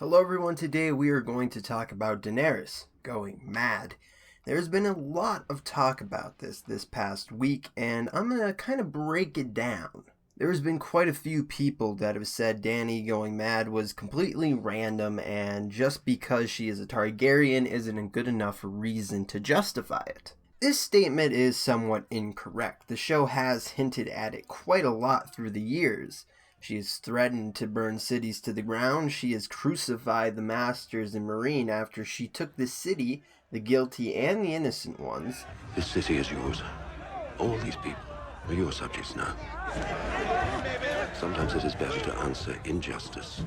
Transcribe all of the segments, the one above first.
Hello everyone, today we are going to talk about Daenerys going mad. There's been a lot of talk about this past week, and I'm going to kind of break it down. There's been quite a few people that have said Dany going mad was completely random, and just because she is a Targaryen isn't a good enough reason to justify it. This statement is somewhat incorrect. The show has hinted at it quite a lot through the years. She has threatened to burn cities to the ground. She has crucified the Masters and Meereen after she took the city, the guilty and the innocent ones. This city is yours. All these people are your subjects now. Sometimes it is better to answer injustice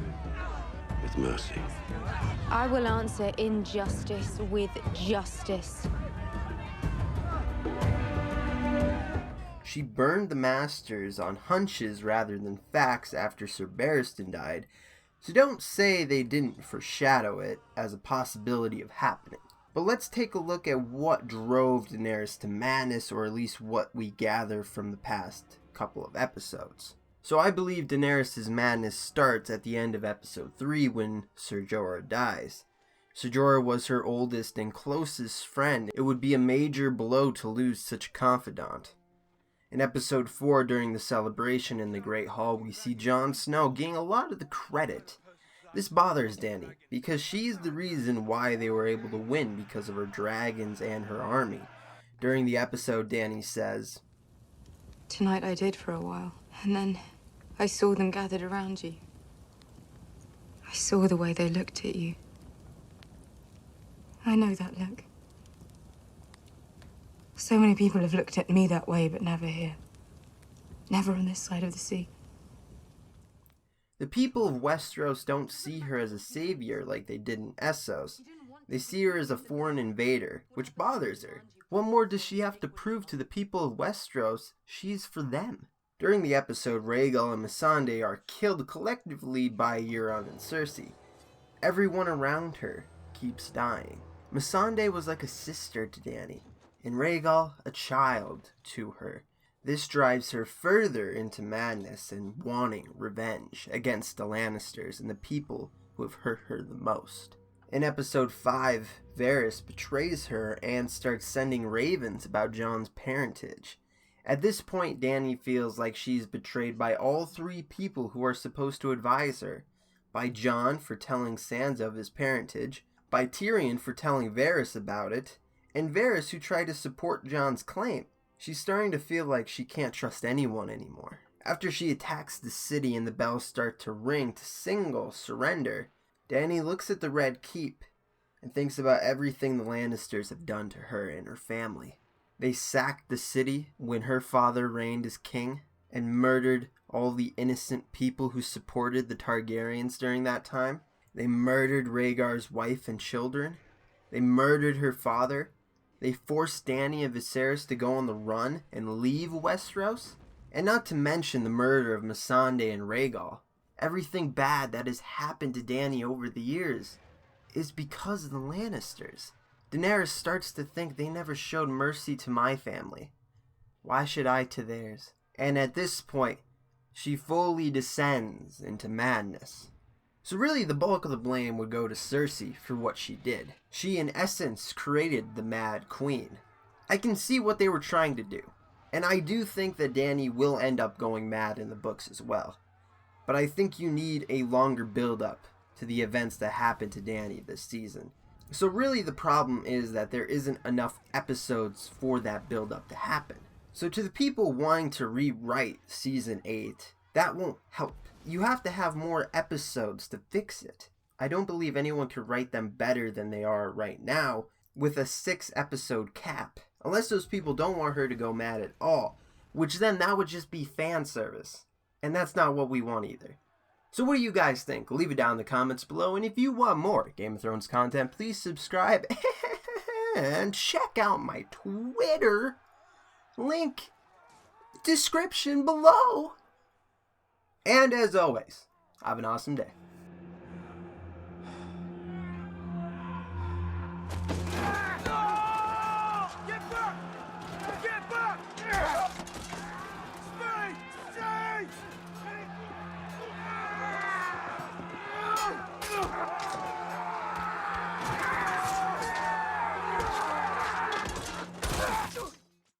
with mercy. I will answer injustice with justice. She burned the Masters on hunches rather than facts after Sir Barristan died, so don't say they didn't foreshadow it as a possibility of happening. But let's take a look at what drove Daenerys to madness, or at least what we gather from the past couple of episodes. So I believe Daenerys' madness starts at the end of episode 3 when Ser Jorah dies. Ser Jorah was her oldest and closest friend. It would be a major blow to lose such a confidant. In episode 4, during the celebration in the Great Hall, we see Jon Snow getting a lot of the credit. This bothers Dany, because she's the reason why they were able to win because of her dragons and her army. During the episode, Dany says, "Tonight I did for a while, and then I saw them gathered around you. I saw the way they looked at you. I know that look. So many people have looked at me that way, but never here. Never on this side of the sea." The people of Westeros don't see her as a savior like they did in Essos. They see her as a foreign invader, which bothers her. What more does she have to prove to the people of Westeros? She's for them. During the episode, Rhaegal and Missandei are killed collectively by Euron and Cersei. Everyone around her keeps dying. Missandei was like a sister to Dany, and Rhaegal a child to her. This drives her further into madness and wanting revenge against the Lannisters and the people who have hurt her the most. In episode 5, Varys betrays her and starts sending ravens about Jon's parentage. At this point, Dany feels like she's betrayed by all three people who are supposed to advise her. By Jon for telling Sansa of his parentage, by Tyrion for telling Varys about it, and Varys who tried to support Jon's claim. She's starting to feel like she can't trust anyone anymore. After she attacks the city and the bells start to ring to signal surrender, Dany looks at the Red Keep and thinks about everything the Lannisters have done to her and her family. They sacked the city when her father reigned as king and murdered all the innocent people who supported the Targaryens during that time. They murdered Rhaegar's wife and children. They murdered her father. They forced Dany and Viserys to go on the run and leave Westeros. And not to mention the murder of Missandei and Rhaegal. Everything bad that has happened to Dany over the years is because of the Lannisters. Daenerys starts to think they never showed mercy to my family. Why should I to theirs? And at this point, she fully descends into madness. So really the bulk of the blame would go to Cersei for what she did. She in essence created the Mad Queen. I can see what they were trying to do. And I do think that Dany will end up going mad in the books as well. But I think you need a longer build up to the events that happened to Dany this season. So really the problem is that there isn't enough episodes for that build up to happen. So to the people wanting to rewrite season 8, that won't help. You have to have more episodes to fix it. I don't believe anyone could write them better than they are right now with a 6-episode cap. Unless those people don't want her to go mad at all, which then that would just be fan service. And that's not what we want either. So what do you guys think? Leave it down in the comments below, and if you want more Game of Thrones content, please subscribe and check out my Twitter link description below. And as always, have an awesome day.